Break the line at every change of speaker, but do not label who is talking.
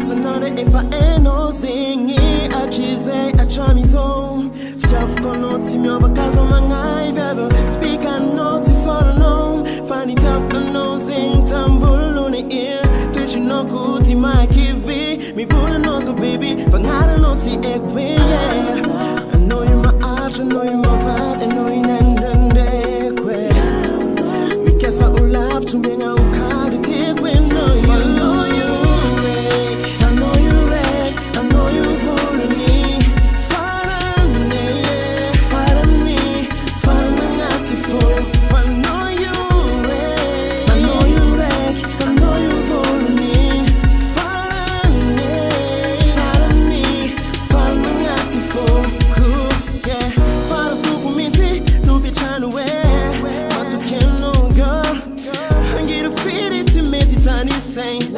It's another if I ain't no singing. I choose a chamizo. Tough cannot see me over cause of my eye. Speak and notice all alone. Find it tough and no sing. Tumble on the ear. Touch you no good in my kiwi. Me full of nose, baby. But I don't know see egg way. I know you my arch, I know you my vibe, I know you and day. Me guess I will laugh to me now. Can't take when no you. Same.